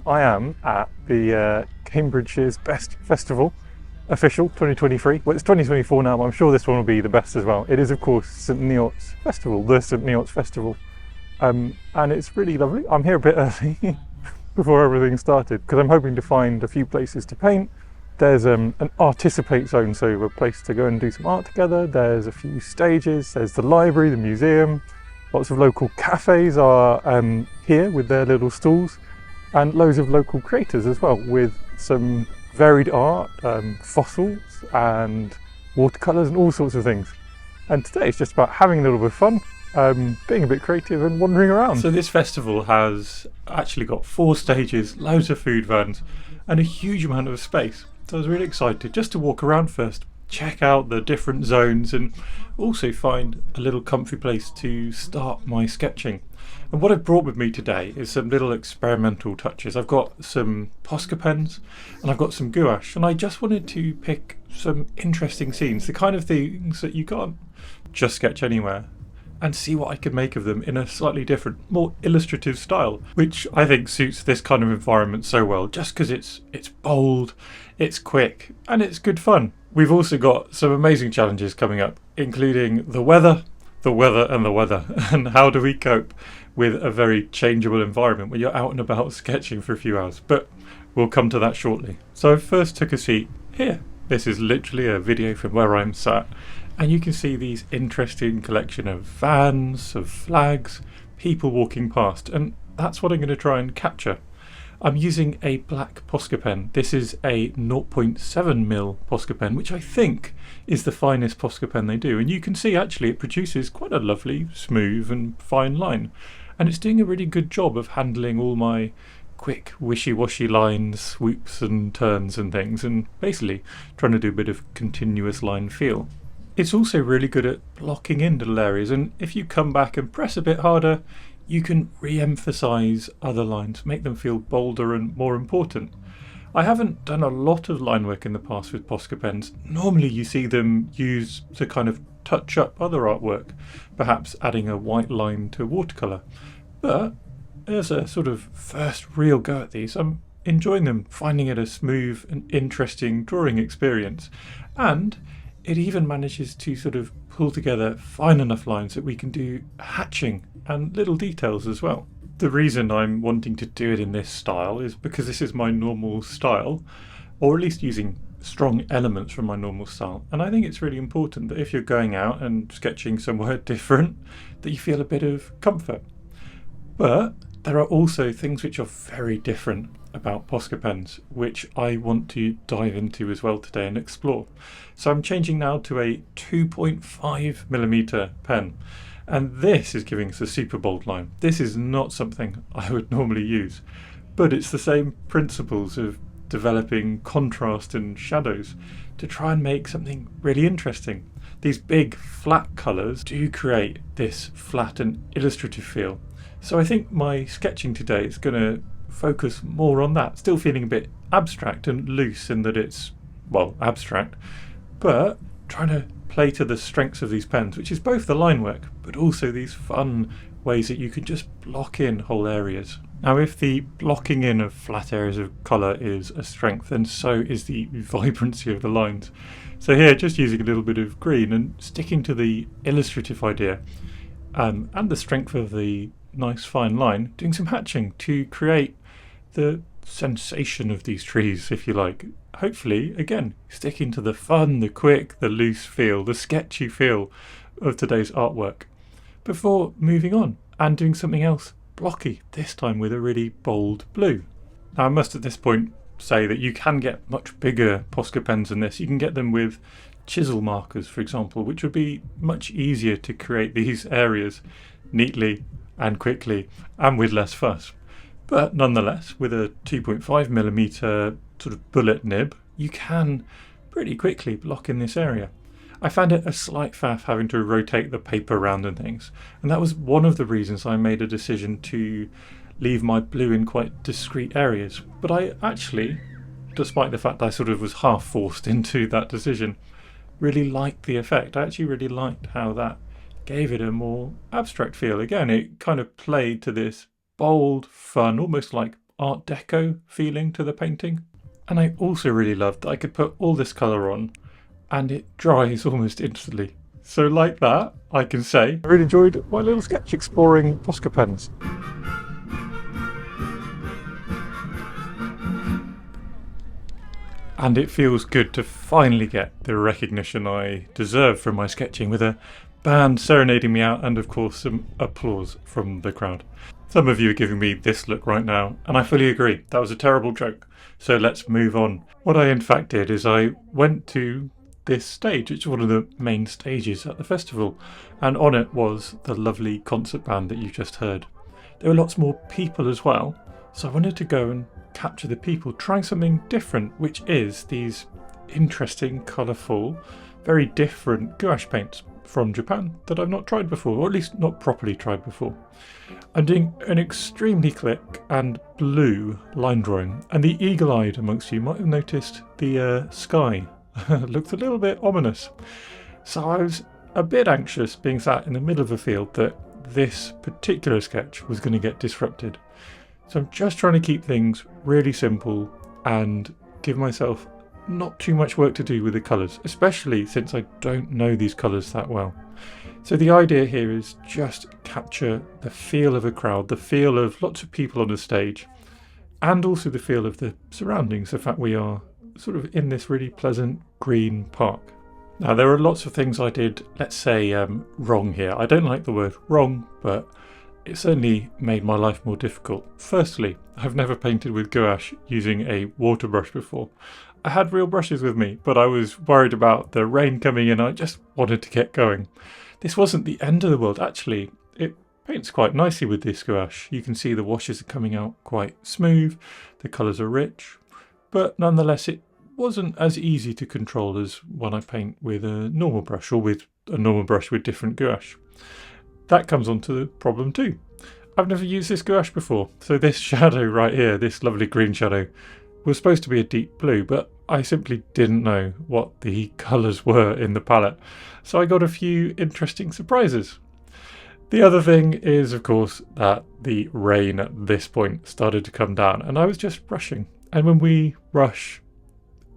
I am at the Cambridgeshire's Best Festival, official 2023. Well, it's 2024 now, but I'm sure this one will be the best as well. It is, of course, St Neots Festival, the St Neots Festival. And it's really lovely. I'm here a bit early before everything started because I'm hoping to find a few places to paint. There's an articipate zone, so a place to go and do some art together. There's a few stages, there's the library, the museum. Lots of local cafes are here with their little stalls, and loads of local creators as well with some varied art, fossils and watercolors and all sorts of things. And today it's just about having a little bit of fun, being a bit creative and wandering around. So this festival has actually got 4 stages, loads of food vans and a huge amount of space. So I was really excited just to walk around first, check out the different zones and also find a little comfy place to start my sketching. And what I've brought with me today is some little experimental touches. I've got some Posca pens and I've got some gouache, and I just wanted to pick some interesting scenes, the kind of things that you can't just sketch anywhere, and see what I could make of them in a slightly different, more illustrative style, which I think suits this kind of environment so well, just because it's bold, it's quick, and it's good fun. We've also got some amazing challenges coming up, including the weather, and how do we cope with a very changeable environment when you're out and about sketching for a few hours. But we'll come to that shortly. So I first took a seat here. This is literally a video from where I'm sat, and you can see these interesting collection of vans, of flags, people walking past, and that's what I'm going to try and capture. I'm using a black Posca pen. This is a 0.7mm Posca pen, which I think is the finest Posca pen they do. And you can see actually it produces quite a lovely, smooth and fine line. And it's doing a really good job of handling all my quick wishy-washy lines, swoops and turns and things, and basically trying to do a bit of continuous line feel. It's also really good at blocking in little areas, and if you come back and press a bit harder, you can re-emphasize other lines, make them feel bolder and more important. I haven't done a lot of line work in the past with Posca pens. Normally you see them used to kind of touch up other artwork, perhaps adding a white line to watercolor. But as a sort of first real go at these, I'm enjoying them, finding it a smooth and interesting drawing experience. And it even manages to sort of pull together fine enough lines that we can do hatching and little details as well. The reason I'm wanting to do it in this style is because this is my normal style, or at least using strong elements from my normal style. And I think it's really important that if you're going out and sketching somewhere different, that you feel a bit of comfort. But there are also things which are very different about Posca pens, which I want to dive into as well today and explore. So I'm changing now to a 2.5mm pen, and this is giving us a super bold line. This is not something I would normally use, but it's the same principles of developing contrast and shadows to try and make something really interesting. These big flat colours do create this flat and illustrative feel. So I think my sketching today is going to focus more on that, still feeling a bit abstract and loose in that it's, well, abstract, but trying to play to the strengths of these pens, which is both the line work, but also these fun ways that you can just block in whole areas. Now, if the blocking in of flat areas of colour is a strength, then so is the vibrancy of the lines. So here, just using a little bit of green and sticking to the illustrative idea, and the strength of the nice fine line, doing some hatching to create the sensation of these trees, if you like. Hopefully, again, sticking to the fun, the quick, the loose feel, the sketchy feel of today's artwork, before moving on and doing something else blocky, this time with a really bold blue. Now, I must at this point say that you can get much bigger Posca pens than this. You can get them with chisel markers, for example, which would be much easier to create these areas neatly and quickly and with less fuss. But nonetheless, with a 2.5mm sort of bullet nib, you can pretty quickly block in this area. I found it a slight faff having to rotate the paper around and things, and that was one of the reasons I made a decision to leave my blue in quite discrete areas. But I actually, despite the fact I sort of was half forced into that decision, really liked the effect. I actually really liked how that gave it a more abstract feel. Again, it kind of played to this bold, fun, almost like Art Deco feeling to the painting. And I also really loved that I could put all this colour on and it dries almost instantly. So like that, I can say I really enjoyed my little sketch exploring Posca pens. And it feels good to finally get the recognition I deserve from my sketching, with a band serenading me out and of course some applause from the crowd. Some of you are giving me this look right now, and I fully agree, that was a terrible joke. So let's move on. What I in fact did is I went to this stage, it's one of the main stages at the festival, and on it was the lovely concert band that you just heard. There were lots more people as well, so I wanted to go and capture the people, trying something different, which is these interesting, colourful, very different gouache paints from Japan that I've not tried before, or at least not properly tried before. I'm doing an extremely click and blue line drawing, and the eagle-eyed amongst you might have noticed the sky looked a little bit ominous. So I was a bit anxious being sat in the middle of a field that this particular sketch was going to get disrupted. So I'm just trying to keep things really simple and give myself not too much work to do with the colours, especially since I don't know these colours that well. So the idea here is just capture the feel of a crowd, the feel of lots of people on the stage, and also the feel of the surroundings, the fact we are sort of in this really pleasant green park. Now there are lots of things I did, let's say, wrong here. I don't like the word wrong, but it certainly made my life more difficult. Firstly, I've never painted with gouache using a water brush before. I had real brushes with me, but I was worried about the rain coming in. I just wanted to get going. This wasn't the end of the world, actually. It paints quite nicely with this gouache. You can see the washes are coming out quite smooth, the colours are rich, but nonetheless it wasn't as easy to control as when I paint with a normal brush, or with a normal brush with different gouache. That comes on to the problem too. I've never used this gouache before, so this shadow right here, this lovely green shadow, was supposed to be a deep blue, but I simply didn't know what the colours were in the palette, so I got a few interesting surprises. The other thing is, of course, that the rain at this point started to come down, and I was just rushing. And when we rush,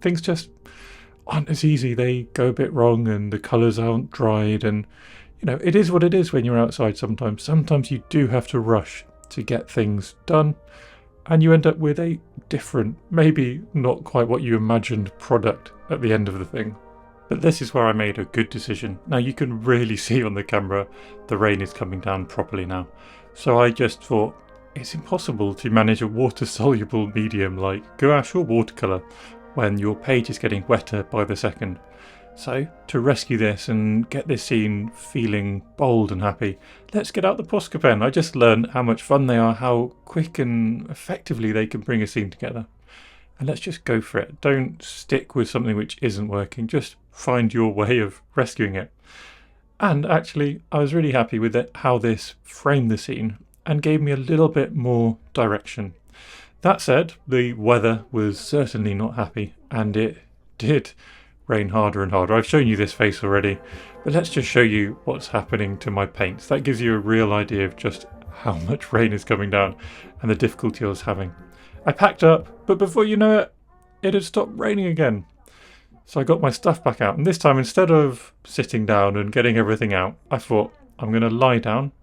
things just aren't as easy. They go a bit wrong, and the colours aren't dried, and you know, it is what it is when you're outside sometimes. Sometimes you do have to rush to get things done, and you end up with a different, maybe not quite what you imagined product at the end of the thing. But this is where I made a good decision. Now you can really see on the camera the rain is coming down properly now. So I just thought, it's impossible to manage a water-soluble medium like gouache or watercolor when your page is getting wetter by the second. So, to rescue this and get this scene feeling bold and happy, let's get out the Posca Pen. I just learned how much fun they are, how quick and effectively they can bring a scene together. And let's just go for it. Don't stick with something which isn't working, just find your way of rescuing it. And actually, I was really happy with it, how this framed the scene and gave me a little bit more direction. That said, the weather was certainly not happy, and it did rain harder and harder. I've shown you this face already, but let's just show you what's happening to my paints. That gives you a real idea of just how much rain is coming down and the difficulty I was having. I packed up, but before you know it, it had stopped raining again. So I got my stuff back out, and this time, instead of sitting down and getting everything out, I thought, I'm going to lie down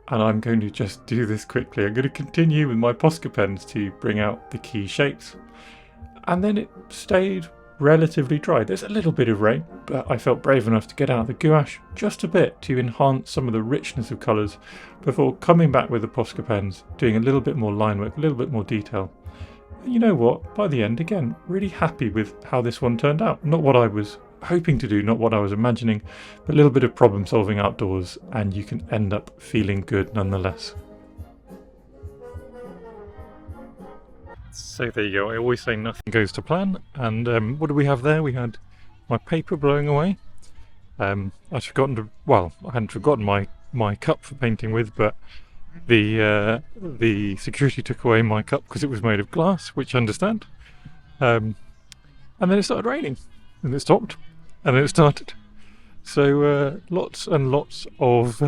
and I'm going to just do this quickly. I'm going to continue with my Posca pens to bring out the key shapes. And then it stayed relatively dry. There's a little bit of rain, but I felt brave enough to get out the gouache just a bit to enhance some of the richness of colours before coming back with the Posca pens, doing a little bit more line work, a little bit more detail. And you know what? By the end, again, really happy with how this one turned out. Not what I was hoping to do, not what I was imagining, but a little bit of problem solving outdoors, and you can end up feeling good nonetheless. So there you go. I always say nothing goes to plan, and what do we have there? We had my paper blowing away. I'd forgotten to, well, I hadn't forgotten my cup for painting with, but the security took away my cup because it was made of glass, which I understand. And then it started raining, and it stopped, and then it started. So lots and lots of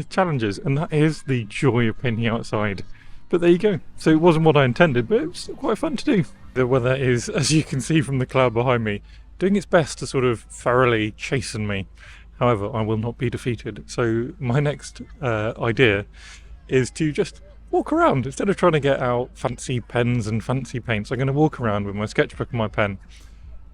challenges, and that is the joy of painting outside. But there you go. So it wasn't what I intended, but it was still quite fun to do. The weather is, as you can see from the cloud behind me, doing its best to sort of thoroughly chasten me. However, I will not be defeated. So my next idea is to just walk around. Instead of trying to get out fancy pens and fancy paints, I'm going to walk around with my sketchbook and my pen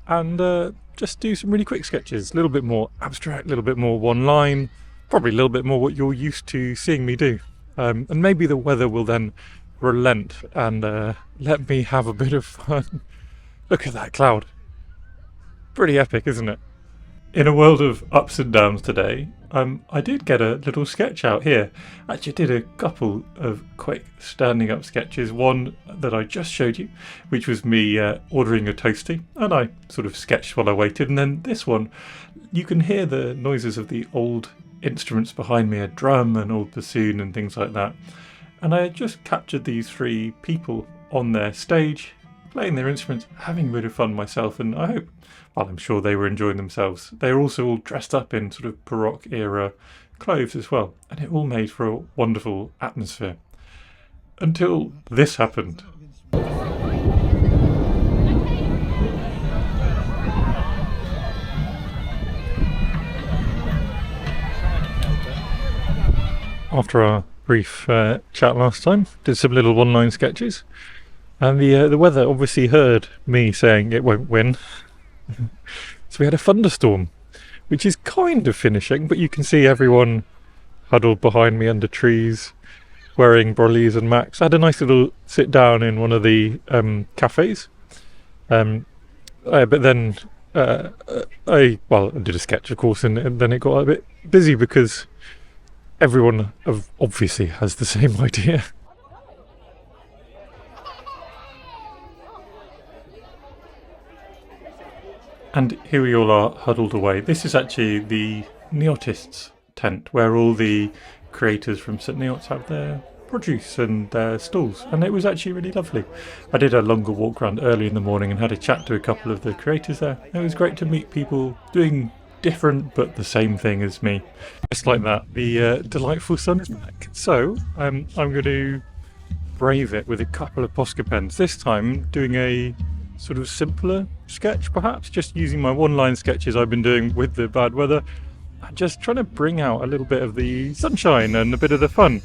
and just do some really quick sketches. A little bit more abstract, a little bit more one line, probably a little bit more what you're used to seeing me do. And maybe the weather will then relent and let me have a bit of fun. Look at that cloud. Pretty epic, isn't it? In a world of ups and downs today, I did get a little sketch out here. Actually, I did a couple of quick standing up sketches. One that I just showed you, which was me ordering a toasty, and I sort of sketched while I waited. And then this one, you can hear the noises of the old instruments behind me, a drum, an old bassoon and things like that. And I had just captured these three people on their stage, playing their instruments, having a bit of fun myself, and I hope, well, I'm sure they were enjoying themselves. They were also all dressed up in sort of Baroque era clothes as well, and it all made for a wonderful atmosphere. Until this happened. After our brief chat last time, did some little one-line sketches, and the weather obviously heard me saying it won't win. So we had a thunderstorm, which is kind of finishing, but you can see everyone huddled behind me under trees, wearing brollies and Macs. I had a nice little sit down in one of the cafes, but then I did a sketch, of course, and then it got a bit busy because everyone obviously has the same idea. And here we all are huddled away. This is actually the Neotists tent where all the creators from St Neots have their produce and their stalls, and it was actually really lovely. I did a longer walk around early in the morning and had a chat to a couple of the creators there. It was great to meet people doing different but the same thing as me. Just like that, the delightful sun is back. So I'm going to brave it with a couple of Posca pens. This time doing a sort of simpler sketch, perhaps just using my one-line sketches I've been doing with the bad weather, and just trying to bring out a little bit of the sunshine and a bit of the fun.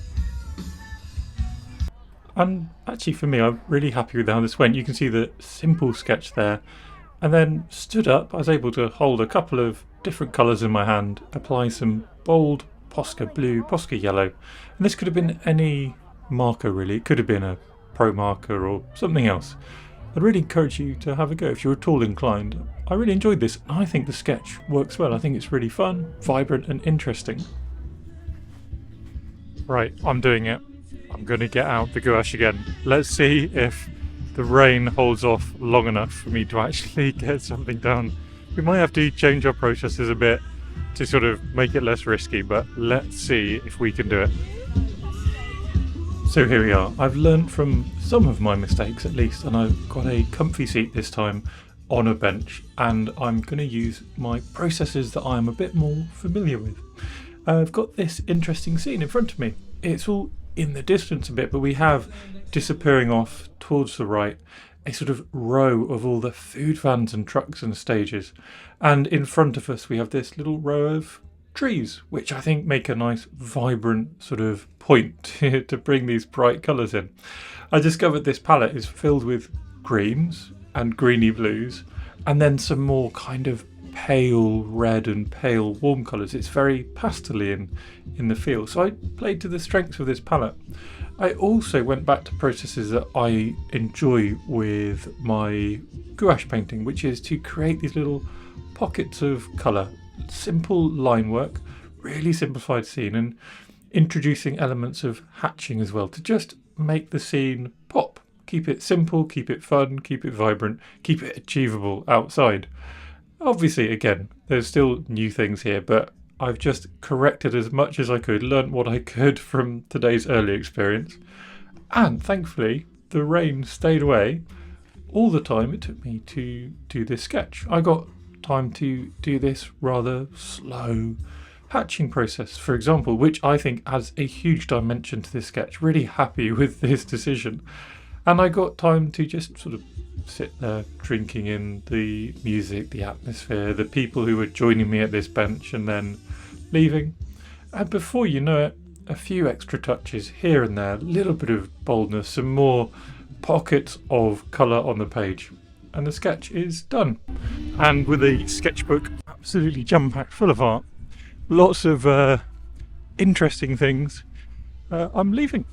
And actually for me, I'm really happy with how this went. You can see the simple sketch there, and then stood up, I was able to hold a couple of different colours in my hand, apply some bold Posca blue, Posca yellow, and this could have been any marker really. It could have been a pro marker or something else. I'd really encourage you to have a go if you're at all inclined. I really enjoyed this. I think the sketch works well. I think it's really fun, vibrant and interesting. Right, I'm doing it. I'm going to get out the gouache again. Let's see if the rain holds off long enough for me to actually get something done. We might have to change our processes a bit to sort of make it less risky, but let's see if we can do it. So here we are. I've learned from some of my mistakes at least, and I've got a comfy seat this time on a bench, and I'm going to use my processes that I'm a bit more familiar with. I've got this interesting scene in front of me. It's all in the distance a bit, but we have, disappearing off towards the right, a sort of row of all the food vans and trucks and stages, and in front of us we have this little row of trees, which I think make a nice vibrant sort of point to bring these bright colours in. I discovered this palette is filled with greens and greeny blues, and then some more kind of pale red and pale warm colours. It's very pastel-y in the feel, so I played to the strengths of this palette. I also went back to processes that I enjoy with my gouache painting, which is to create these little pockets of colour, simple line work, really simplified scene, and introducing elements of hatching as well to just make the scene pop. Keep it simple, keep it fun, keep it vibrant, keep it achievable outside. Obviously, again, there's still new things here, but I've just corrected as much as I could, learnt what I could from today's early experience, and thankfully the rain stayed away all the time it took me to do this sketch. I got time to do this rather slow, hatching process, for example, which I think adds a huge dimension to this sketch. Really happy with this decision. And I got time to just sort of sit there drinking in the music, the atmosphere, the people who were joining me at this bench and then leaving. And before you know it, a few extra touches here and there, a little bit of boldness, some more pockets of colour on the page, and the sketch is done. And with a sketchbook absolutely jam-packed full of art, lots of interesting things, I'm leaving.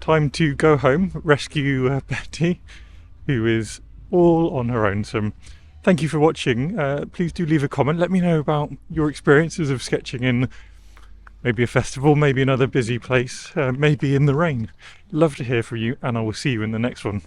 Time to go home, rescue Betty, who is all on her own. So thank you for watching. Please do leave a comment. Let me know about your experiences of sketching in maybe a festival, maybe another busy place, maybe in the rain. Love to hear from you, and I will see you in the next one.